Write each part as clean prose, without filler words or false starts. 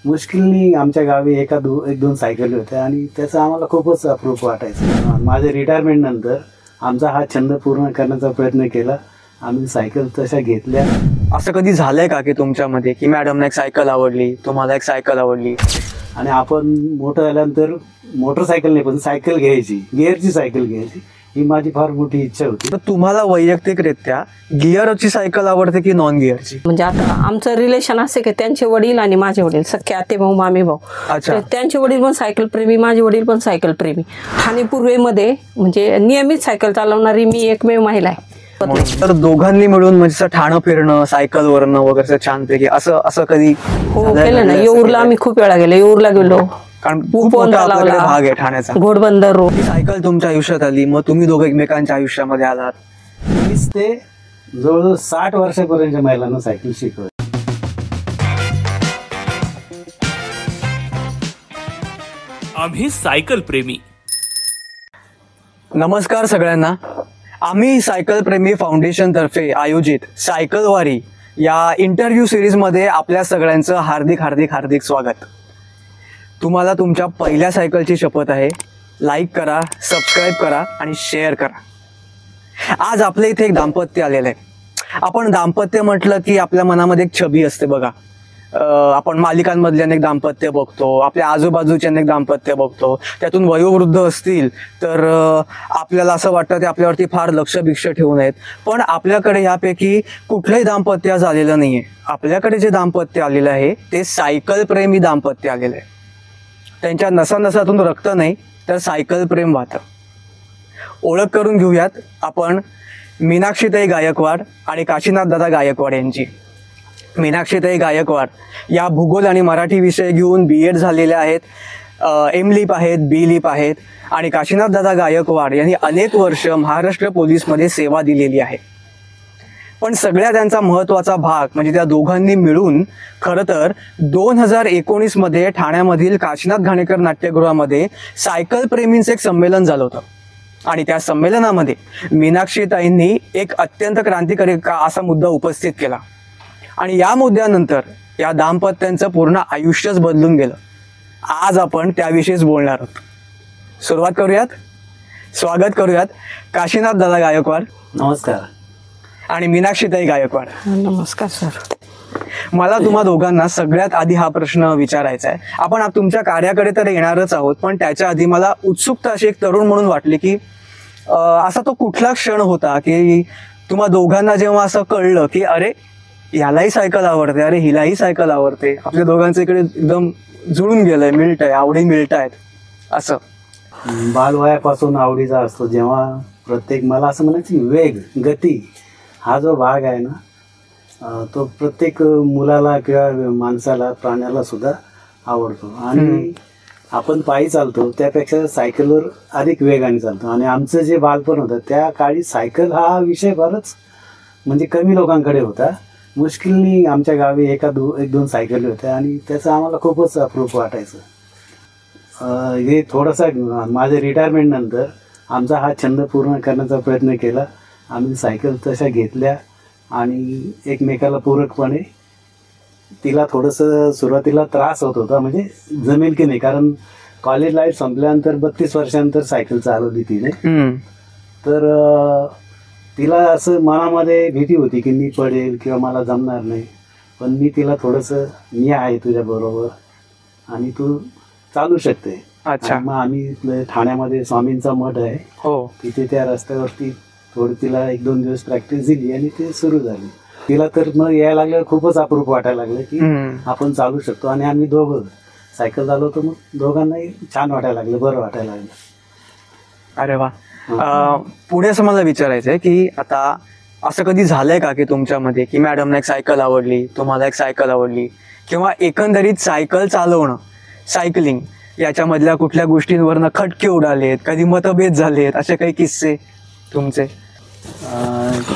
मुश्किलनी आमच्या गावी एक दोन सायकली होत्या आणि त्याचं आम्हाला खूपच अप्रूप वाटायचं. माझ्या रिटायरमेंट नंतर आमचा हा छंद पूर्ण करण्याचा प्रयत्न केला. आम्ही सायकल तशा घेतल्या. असं कधी झालंय का की तुमच्यामध्ये की मॅडमना एक सायकल आवडली, तुम्हाला एक सायकल आवडली आणि आपण मोठं झाल्यानंतर मोटरसायकल नाही पण सायकल घ्यायची, गिअरची सायकल घ्यायची, ही माझी फार मोठी इच्छा होती. तर तुम्हाला वैयक्तिकरित्या गिअरची सायकल आवडते की नॉन गिअरची? म्हणजे आता आमचं रिलेशन असे की त्यांचे वडील आणि माझे वडील सख्खे आते भाऊ मामी भाऊ. अच्छा. त्यांचे वडील पण सायकल प्रेमी, माझे वडील पण सायकल प्रेमी. ठाणे पूर्वेमध्ये म्हणजे नियमित सायकल चालवणारी मी एकमेव महिला आहे. तर दोघांनी मिळून म्हणजे ठाणं फिरणं सायकलवरनं वगैरे छानपैकी असं कधी हो केलं ना. येऊरला आम्ही खूप वेळा गेलो. येऊरला गेलो कारण खूप मोठा आपल्याकडे भाग आहे ठाण्याचा. घोडबंदर रोड. सायकल तुमच्या आयुष्यात आली, मग तुम्ही दोघं एकमेकांच्या आयुष्यामध्ये आलात. 20 ते जवळजवळ 60 वर्षापर्यंत महिलांना सायकल शिकवली. आम्ही सायकल प्रेमी. नमस्कार सगळ्यांना. आम्ही सायकल प्रेमी फाउंडेशन तर्फे आयोजित सायकल वारी या इंटरव्ह्यू सिरीजमध्ये आपल्या सगळ्यांचं हार्दिक हार्दिक हार्दिक स्वागत. तुम्हाला तुमच्या पहिल्या सायकलची शपथ आहे. लाईक करा, सबस्क्राईब करा आणि शेअर करा. आज आपल्या इथे एक दाम्पत्य आलेलं आहे. आपण दाम्पत्य म्हटलं की आपल्या मनामध्ये एक छबी असते बघा. आपण मालिकांमधले अनेक दाम्पत्य बघतो, आपल्या आजूबाजूचे अनेक दाम्पत्य बघतो. त्यातून वयोवृद्ध असतील तर आपल्याला असं वाटतं ते आपल्यावरती फार लक्ष भिक्ष ठेवून आहेत. पण आपल्याकडे यापैकी कुठलंही दाम्पत्य झालेलं नाहीये. आपल्याकडे जे दाम्पत्य आलेलं आहे ते सायकल प्रेमी दाम्पत्य आलेलं आहे. त्यांच्या नसानसातून रक्त नाही तर सायकल प्रेम वाहतं. ओळख करून घेऊयात आपण मीनाक्षीताई गायकवाड आणि काशीनाथ दादा गायकवाड यांची. मीनाक्षीताई गायकवाड या भूगोल आणि मराठी विषय घेऊन BEd झालेल्या आहेत. M लिप आहेत, B लिप आहेत. आणि काशीनाथ दादा गायकवाड यांनी अनेक वर्ष महाराष्ट्र पोलीसमध्ये सेवा दिलेली आहे. पण सगळ्या त्यांचा महत्त्वाचा भाग म्हणजे त्या दोघांनी मिळून खरं तर 2019 मध्ये ठाण्यामधील काशीनाथ घाणेकर नाट्यगृहामध्ये सायकल प्रेमींचं एक संमेलन झालं होतं. आणि त्या संमेलनामध्ये मीनाक्षीताईंनी एक अत्यंत क्रांतिकारी असा मुद्दा उपस्थित केला. आणि या मुद्द्यानंतर या दाम्पत्यांचं पूर्ण आयुष्यच बदलून गेलं. आज आपण त्याविषयीच बोलणार आहोत. सुरुवात करूयात. स्वागत करूयात काशीनाथ दादा गायकवाड. नमस्कार. आणि मीनाक्षीताई गायकवाड. नमस्कार सर. मला तुम्हा दोघांना सगळ्यात आधी हा प्रश्न विचारायचा आहे. आपण तुमच्या कार्याकडे तर येणारच आहोत, पण त्याच्या आधी मला उत्सुकता अशी एक तरुण म्हणून वाटली की असा तो कुठला क्षण होता की तुम्हा दोघांना जेव्हा असं कळलं की अरे यालाही सायकल आवडते, अरे हिलाही सायकल आवडते, आपल्या दोघांचं इकडे एकदम जुळून गेलंय, मिळतंय, आवडी मिळतायत असं? बालवयापासून आवडीचा असतो. जेव्हा प्रत्येक मला असं म्हणायचं वेग गती हा जो भाग आहे ना तो प्रत्येक मुलाला किंवा माणसाला प्राण्याला सुद्धा आवडतो. आणि आपण पायी चालतो त्यापेक्षा सायकलवर अधिक वेगाने चालतो. आणि आमचं जे बालपण होतं त्या काळी सायकल हा विषय फारच म्हणजे कमी लोकांकडे होता. मुश्किलनी आमच्या गावी एक दोन सायकली होत्या आणि त्याचं आम्हाला खूपच अप्रूप वाटायचं. हे थोडंसं माझ्या रिटायरमेंट नंतर आमचा हा छंद पूर्ण करण्याचा प्रयत्न केला. आम्ही सायकल तशा घेतल्या आणि एकमेकाला पूरकपणे. तिला थोडंसं सुरुवातीला त्रास होत होता म्हणजे जमेल की नाही, कारण कॉलेज लाईफ संपल्यानंतर 32 वर्षानंतर सायकल चालवली तिने. तर तिला असं मनामध्ये भीती होती की मी पडेल किंवा मला जमणार नाही. पण मी तिला थोडंसं मी आहे तुझ्याबरोबर आणि तू चालू शकते. अच्छा. मग आम्ही ठाण्यामध्ये स्वामींचा मठ आहे, हो, तिथे त्या रस्त्यावरती थोडी तिला 1-2 दिवस प्रॅक्टिस दिली आणि ते सुरू झाली. तिला तर मग यायला लागल्यावर खूपच अप्रूप वाटायला लागलं की आपण चालू शकतो. आणि आम्ही दोघं सायकल चालवतो, मग दोघांनाही छान वाटायला लागलं, बरं वाटायला लागलं. अरे वा. पुढे असं मला विचारायचं आहे की आता असं कधी झालंय का की तुमच्यामध्ये की मॅडमना एक सायकल आवडली, तुम्हाला एक सायकल आवडली, किंवा एकंदरीत सायकल चालवणं, सायकलिंग याच्यामधल्या कुठल्या गोष्टींवरनं खटके उडालेत, कधी मतभेद झालेत, असे काही किस्से तुमचे?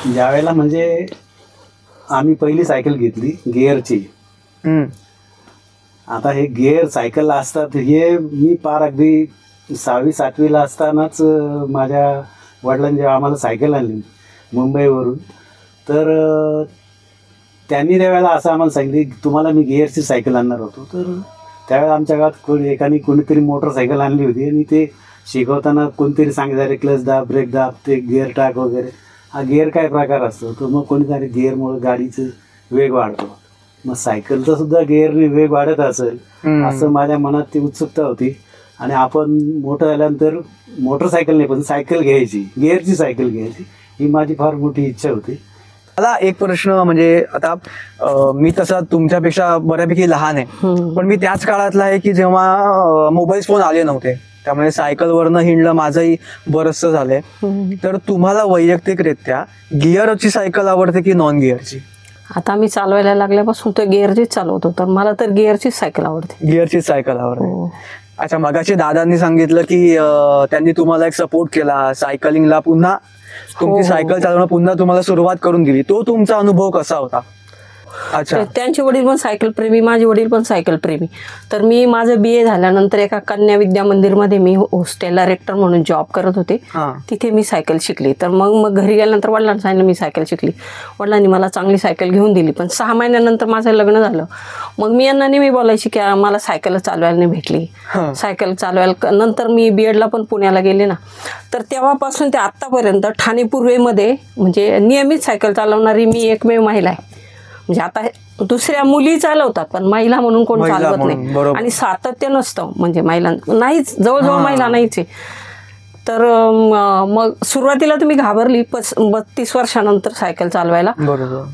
ज्यावेळेला म्हणजे आम्ही पहिली सायकल घेतली गिअरची. आता हे गिअर सायकल असतात हे मी पार अगदी 6वी-7वीला असतानाच माझ्या वडिलांनी जेव्हा आम्हाला सायकल आणली मुंबईवरून, तर त्यांनी त्यावेळेला असं आम्हाला सांगितलं की तुम्हाला मी गिअरची सायकल आणणार होतो. तर त्यावेळेला आमच्या गावात एकाने कोणीतरी मोटरसायकल आणली होती आणि ते शिकवताना कोणतरी सांगितलं क्लच दाब, ब्रेक दाब, ते गिअर टाक वगैरे. हा गिअर काय प्रकार असतो, तर मग कोणीतरी गिअरमुळे गाडीचं वेग वाढतो. मग सायकलचा सुद्धा गिअरने वेग वाढत असेल असं माझ्या मनात ती उत्सुकता होती. आणि आपण मोठं झाल्यानंतर मोटरसायकल नाही पण सायकल घ्यायची, गिअरची सायकल घ्यायची, ही माझी फार मोठी इच्छा होती. मला एक प्रश्न म्हणजे आता मी तसा तुमच्यापेक्षा बऱ्यापैकी लहान आहे, पण मी त्याच काळातला आहे की जेव्हा मोबाईल फोन आले नव्हते, त्यामुळे सायकलवरनं हिंडलं माझंही बरंचसं झालंय. तर तुम्हाला वैयक्तिकरित्या गिअरची सायकल आवडते की नॉन गिअरची? आता मी चालवायला लागल्यापासून तर गिअरचीच चालवतो, तर मला तर गिअरचीच सायकल आवडते. गिअरचीच सायकल आवडते. हो. अच्छा, मगाशी दादांनी सांगितलं की त्यांनी तुम्हाला एक सपोर्ट केला सायकलिंगला, पुन्हा तुमची सायकल चालवणं पुन्हा तुम्हाला सुरुवात करून दिली. तो तुमचा अनुभव कसा होता? अच्छा, त्यांचे वडील पण सायकल प्रेमी, माझे वडील पण सायकल प्रेमी. तर मी माझं BA झाल्यानंतर एका कन्या विद्या मंदिरमध्ये मी हॉस्टेल डायरेक्टर म्हणून जॉब करत होते. तिथे मी सायकल शिकली. तर मग घरी गेल्यानंतर वडिलांना सांगितलं मी सायकल शिकली. वडिलांनी मला चांगली सायकल घेऊन दिली. पण 6 महिन्यानंतर माझं लग्न झालं. मग मी यांना नेहमी बोलायची की मला सायकल चालवायला नाही भेटली. सायकल चालवायला नंतर मी BEdला पण पुण्याला गेले ना, तर तेव्हापासून ते आत्तापर्यंत ठाणे पूर्वेमध्ये म्हणजे नियमित सायकल चालवणारी मी एकमेव महिला आहे. म्हणजे आता दुसऱ्या मुली चालवतात पण महिला म्हणून कोण चालवत नाही आणि सातत्य नसतं. म्हणजे महिला नाहीच, जवळजवळ महिला नाहीच आहे. तर मग सुरुवातीला तुम्ही घाबरली, 32 वर्षानंतर सायकल चालवायला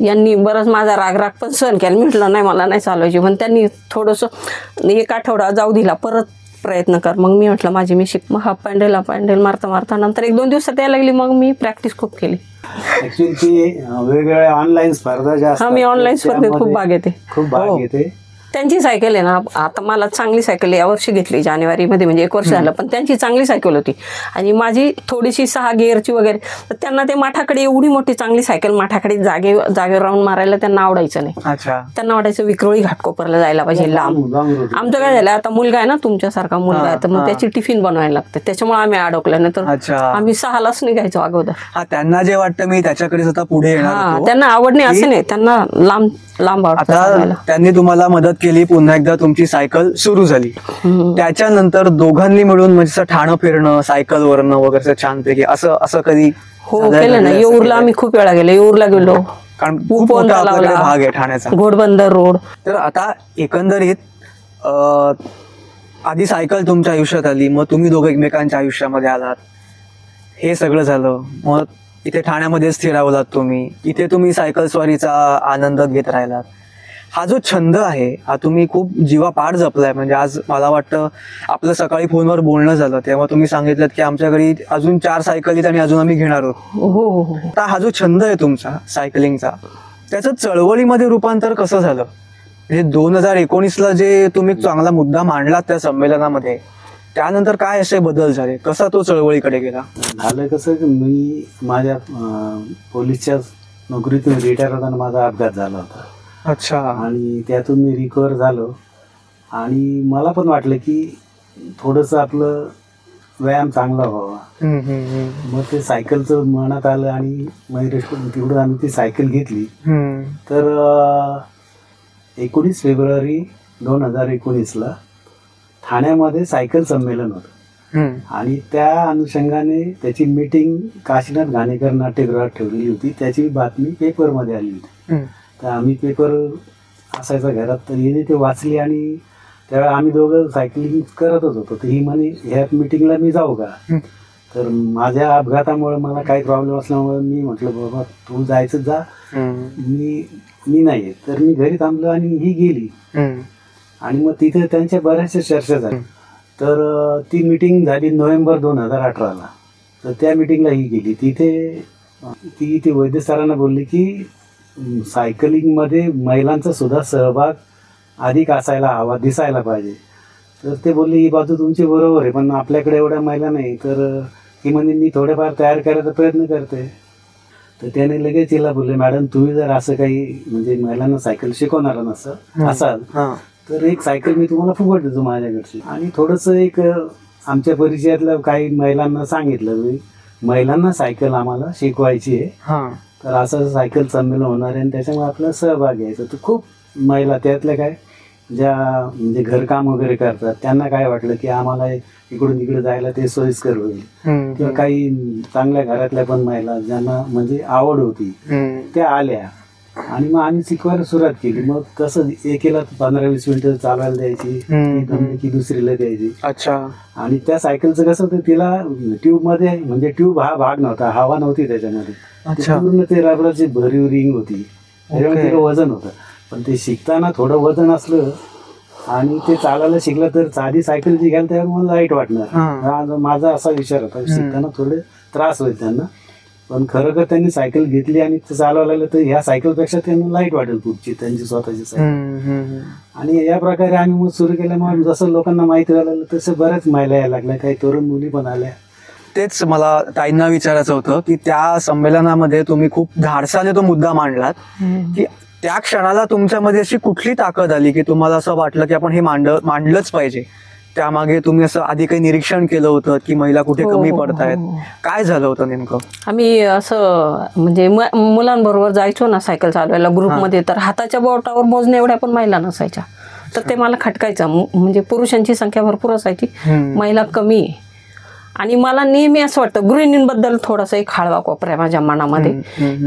यांनी बरंच माझा राग पण सहन केला. मी म्हटलं नाही मला नाही चालवायची, पण त्यांनी थोडंसं 1 आठवडा जाऊ दिला, परत प्रयत्न कर. मग मी म्हटलं माझी मी शिक. मग हा पॅन्डल मारता नंतर 1-2 दिवसात यायला लागली. मग मी प्रॅक्टिस खूप केली. ऍक्च्युली ती वेगवेगळ्या ऑनलाईन स्पर्धा ज्या असतात, मी ऑनलाईन स्पर्धेत खूप भाग घेते. त्यांची सायकल आहे ना, आता मला चांगली सायकल यावर्षी घेतली जानेवारीमध्ये, म्हणजे 1 वर्ष झालं. पण त्यांची चांगली सायकल होती आणि माझी थोडीशी 6 गिअरची वगैरे. तर त्यांना ते माठाकडे एवढी मोठी चांगली सायकल माठाकडे जागेवर राऊंड मारायला त्यांना आवडायचं नाही. त्यांना वाटायचं विक्रोळी घाटकोपरला जायला पाहिजे लांब. आमचं काय झालं, आता मुलगा आहे ना तुमच्यासारखा मुलगा आहे, तर मग त्याची टिफिन बनवायला लागते, त्याच्यामुळे आम्ही अडकलं. नाही तर आम्ही 6लाच निघायचो अगोदर. त्यांना जे वाटतं मी त्याच्याकडे स्वतः पुढे येणार, त्यांना आवड नाही असं नाही, त्यांना लांब आवडतं. त्यांनी तुम्हाला मदत केली, पुन्हा एकदा तुमची सायकल सुरू झाली. त्याच्यानंतर दोघांनी मिळून म्हणजे ठाणं फिरणं सायकलवरनं वगैरे छानपैकी असं कधी केलं ना. येऊरला आम्ही खूप वेळा गेलो. येऊरला गेलो, कारण खूप मोठा आपल्याकडे भाग आहे ठाण्याचा, घोडबंदर रोड. तर आता एकंदरीत आधी सायकल तुमच्या आयुष्यात आली, मग तुम्ही दोघं एकमेकांच्या आयुष्यामध्ये आलात, हे सगळं झालं. मग इथे ठाण्यामध्ये स्थिरावलात तुम्ही, इथे तुम्ही सायकल स्वारीचा आनंद घेत राहिलात. हा जो छंद आहे हा तुम्ही खूप जीवापाड जपलाय. म्हणजे आज मला वाटतं आपलं सकाळी फोनवर बोलणं झालं तेव्हा तुम्ही सांगितलं की आमच्या घरी अजून 4 सायकलीत आणि अजून आम्ही घेणार आहोत. आता हा जो छंद आहे तुमचा सायकलिंगचा, त्याचं चळवळीमध्ये रूपांतर कसं झालं? म्हणजे 2019ला जे तुम्ही चांगला मुद्दा मांडलात त्या संमेलनामध्ये, त्यानंतर काय असे बदल झाले, कसा तो चळवळीकडे गेला? झालं कसं की मी माझ्या पोलीसच्या नोकरीतून रिटायर होताना माझा अपघात झाला होता. अच्छा. आणि त्यातून मी रिकवर झालो आणि मला पण वाटलं की थोडंसं आपलं व्यायाम चांगला व्हावा. मग ते सायकलचं मनात आलं आणि तिकडून आम्ही ती सायकल घेतली. तर 19 फेब्रुवारी 2019ला ठाण्यामध्ये सायकल संमेलन होतं आणि त्या अनुषंगाने त्याची मीटिंग काशीनाथ घाणेकर नाट्यगृहात ठेवली होती. त्याची बातमी पेपरमध्ये आली होती. तर आम्ही पेपर असायचा घरात, तर हिने ते वाचली आणि त्यावेळेला आम्ही दोघं सायकलिंग करतच होतो. तर ही म्हणे ह्या मीटिंगला मी जाऊ का? तर माझ्या अपघातामुळे मला काही प्रॉब्लेम असल्यामुळे मी म्हटलं बाबा तू जायचं जा, मी नाही येत. तर मी घरी थांबलो आणि ही गेली आणि मग तिथे त्यांच्या बऱ्याचशा चर्चा झाल्या. तर ती मीटिंग झाली नोव्हेंबर 2018ला. तर त्या मीटिंगला ही गेली. ती वैद्य सरांना बोलली की सायकलिंगमध्ये महिलांचा सुद्धा सहभाग अधिक असायला हवा, दिसायला पाहिजे. तर ते बोलले ही बाजू तुमची बरोबर आहे, पण आपल्याकडे एवढ्या महिला नाही. तर ही म्हणजे मी थोडेफार तयार करायचा प्रयत्न करते. तर त्याने लगेच तिला बोलले मॅडम तुम्ही जर असं काही म्हणजे महिलांना सायकल शिकवणार असाल तर एक सायकल मी तुम्हाला फुकट देतो माझ्याकडची. आणि थोडंसं एक आमच्या परिचयातल्या काही महिलांना सांगितलं मी महिलांना सायकल आम्हाला शिकवायची आहे. हा तर असं सायकल संमेलन होणार आहे आणि त्याच्यामुळे आपल्याला सहभाग घ्यायचा. तर खूप महिला त्यातल्या काय ज्या म्हणजे घरकाम वगैरे करतात त्यांना काय वाटलं की आम्हाला इकडून इकडे जायला ते सोयीस्कर होईल, किंवा काही चांगल्या घरातल्या पण महिला ज्यांना म्हणजे आवड होती त्या आल्या आणि मग आम्ही शिकवायला सुरुवात केली. मग कसं एकेला 15-20 मिनिटं चालवायला द्यायची, ती जमली की दुसरीला द्यायची. अच्छा. आणि त्या सायकलचं कसं होतं, तिला ट्यूब मध्ये म्हणजे ट्यूब हा भाग नव्हता, हवा नव्हती त्याच्यामध्ये. अच्छा. पूर्ण ते रबराची भरीव रिंग होती, त्याच्यामुळे तिला वजन होतं. पण ते शिकताना थोडं वजन असलं आणि ते चालायला शिकलं तर साधी सायकल जी घ्याल त्यावर मला लाईट वाटणार. माझा असा विचार होता, शिकताना थोडे त्रास होईल त्यांना, पण खरोखर त्यांनी सायकल घेतली आणि ते चालवायला लागलं तर ह्या सायकलपेक्षा त्यांना लाईट वाटेल पुढची त्यांची स्वतःची सायकल. आणि या प्रकारे आम्ही मग सुरू केलं. मग जसं लोकांना माहिती व्हायला लागलं तसं बऱ्याच महिला यायला लागल्या, काही तरुण मुली पण आल्या. तेच मला ताईंना विचारायचं होतं की त्या संमेलनामध्ये तुम्ही खूप धाडसाने तो मुद्दा मांडलात की त्या क्षणाला तुमच्यामध्ये अशी कुठली ताकद आली की तुम्हाला असं वाटलं की आपण हे मांडलंच पाहिजे. त्यामागे तुम्ही असं आधी काही निरीक्षण केलं होतं की महिला कुठे कमी पडतायत? काय झालं होतं नेमकं? आम्ही असं म्हणजे मुलांबरोबर जायचो ना सायकल चालवायला ग्रुपमध्ये, तर हाताच्या बोटावर मोजणे एवढ्या पण महिला नसायच्या. तर ते मला खटकायचं, म्हणजे पुरुषांची संख्या भरपूर असायची, महिला कमी आहे. आणि मला नेहमी असं वाटतं गृहिणींबद्दल थोडासा एक हळवा कोपरा आहे माझ्या मनामध्ये,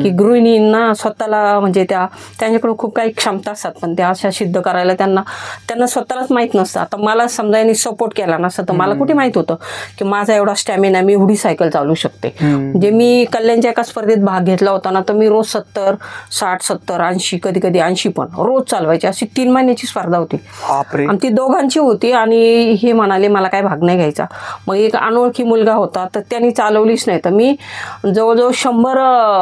की गृहिणींना स्वतःला म्हणजे त्यांच्याकडे खूप काही क्षमता असतात, पण त्या अशा सिद्ध करायला त्यांना स्वतःलाच माहीत नसतं. आता मला समजा यांनी सपोर्ट केला नसतं तर मला कुठे माहीत होतं की माझा एवढा स्टॅमिना, मी एवढी सायकल चालू शकते. म्हणजे मी कल्याणच्या एका स्पर्धेत भाग घेतला होता ना, तर मी रोज 70, 60, 70, 80, कधी कधी 80 पण रोज चालवायची. अशी 3 महिन्याची स्पर्धा होती आणि ती दोघांची होती. आणि हे म्हणाले मला काय भाग नाही घ्यायचा. मग एक अनोळखी मुलगा होता तर त्यांनी चालवलीच नाही. तर मी जवळजवळ 100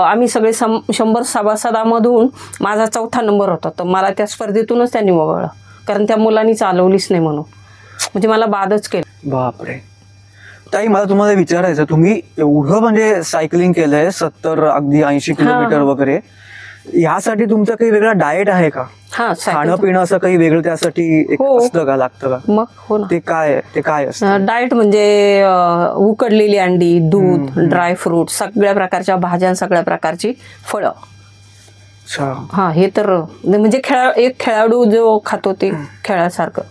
आम्ही सगळे 100 सभासदांमधून माझा 4था नंबर होता. तर मला त्या स्पर्धेतूनच त्यांनी वगळलं, कारण त्या मुलांनी चालवलीच नाही म्हणून. म्हणजे मला बादच केलं. बापरे. ताई मला तुम्हाला विचारायचं, तुम्ही एवढं म्हणजे सायकलिंग केलंय 70 अगदी 80 किलोमीटर वगैरे, यासाठी तुमचं काही वेगळा डाएट आहे का? खाणं पिणं असं काही वेगळं त्यासाठी असतं का, लागतं का? मग हो ना. ते काय असतं डाएट? म्हणजे उकडलेली अंडी, दूध, ड्राय फ्रूट, सगळ्या प्रकारच्या भाज्या, सगळ्या प्रकारची फळं. हा, हे तर म्हणजे एक खेळाडू जो खातो ते खेळासारखं,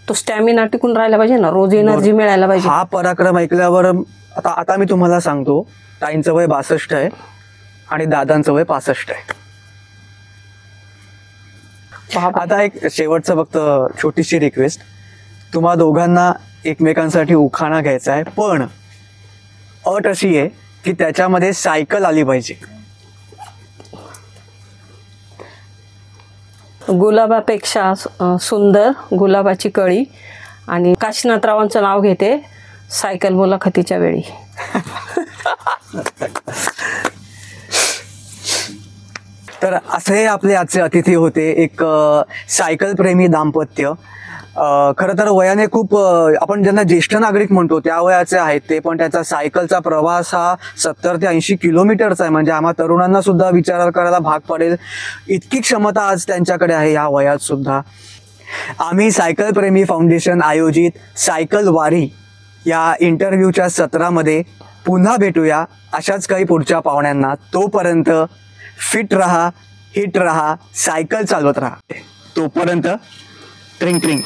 तो स्टॅमिना टिकून राहायला पाहिजे ना, रोज एनर्जी मिळायला पाहिजे. हा पराक्रम ऐकल्यावर आता मी तुम्हाला सांगतो, ताईंचं वय 62 आहे आणि दादांचं वय 65 आहे. आता एक शेवटचं फक्त छोटीशी रिक्वेस्ट, तुम्हा दोघांना एकमेकांसाठी उखाणा घ्यायचा आहे, पण अट अशी आहे की त्याच्यामध्ये सायकल आली पाहिजे. गुलाबापेक्षा सुंदर गुलाबाची कळी, आणि काशीनाथरावांचं नाव घेते, सायकल मुलाखतीच्या वेळी. तर असे आपले आजचे अतिथी होते, एक सायकल प्रेमी दाम्पत्य. खरं तर वयाने खूप आपण ज्यांना ज्येष्ठ नागरिक म्हणतो त्या वयाचे आहेत ते, पण त्याचा सायकलचा प्रवास हा 70 ते 80 किलोमीटरचा आहे. म्हणजे आम्हा तरुणांना सुद्धा विचार करायला भाग पडेल इतकी क्षमता आज त्यांच्याकडे आहे या वयात सुद्धा. आम्ही सायकल प्रेमी फाउंडेशन आयोजित सायकल वारी या इंटरव्ह्यूच्या सत्रामध्ये पुन्हा भेटूया अशाच काही पुढच्या पाहुण्यांना. तोपर्यंत फिट रहा, हिट रहा, सायकल चालवत रहा. तोपर्यंत ट्रिंग ट्रिंग.